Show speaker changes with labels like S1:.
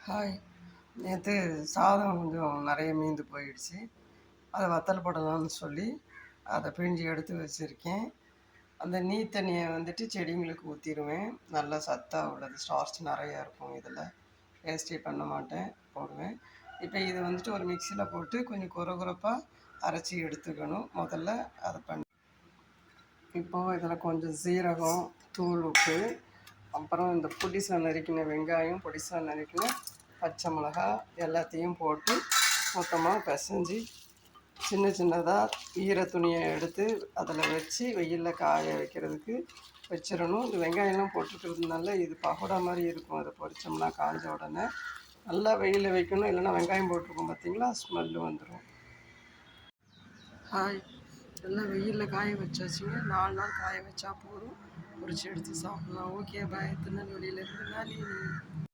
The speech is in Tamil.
S1: ஹாய். நேற்று சாதம் கொஞ்சம் நிறைய மீந்து போயிடுச்சு. அதை வத்தல் போடலாம்னு சொல்லி அதை பிழிஞ்சு எடுத்து வச்சுருக்கேன். அந்த நீர் தண்ணியை வந்துட்டு செடிங்களுக்கு ஊற்றிடுவேன். நல்லா சத்தாக உள்ளது, ஸ்டார்ச் நிறையா இருக்கும் இதில். வேஸ்டே பண்ண மாட்டேன், போடுவேன். இப்போ இது வந்துட்டு ஒரு மிக்சியில் போட்டு கொஞ்சம் குறகுறப்பாக அரைச்சி எடுத்துக்கணும். முதல்ல அதை இப்போது இதில் கொஞ்சம் சீரகம், தூள் உப்பு, அப்புறம் இந்த பொடிசாக நறுக்கின வெங்காயம், பொடிசாக நறுக்கின பச்சை மிளகா எல்லாத்தையும் போட்டு மொத்தமாக பிசைஞ்சு சின்ன சின்னதாக ஈர துணியை எடுத்து அதில் வச்சு வெயிலில் காய வைக்கிறதுக்கு வச்சிடணும். இந்த வெங்காயம்லாம் போட்டுக்கிறதுனால இது பகோடா மாதிரி இருக்கும். அதை பொரிச்சோம்னா காஞ்ச உடனே நல்லா வெயிலில் வைக்கணும், இல்லைன்னா வெங்காயம் போட்டிருக்கோம் பார்த்தீங்களா, ஸ்மெல்லு வந்துடும். ஹாய். எல்லாம் வெயிலில் காய வச்சாச்சுங்க. 4 நாள் காய வச்சா போதும், பொரிச்சு எடுத்து சாப்பிட்லாம். ஓகே, பாய். திருநெல்வேலியிலேருந்து நாளினி.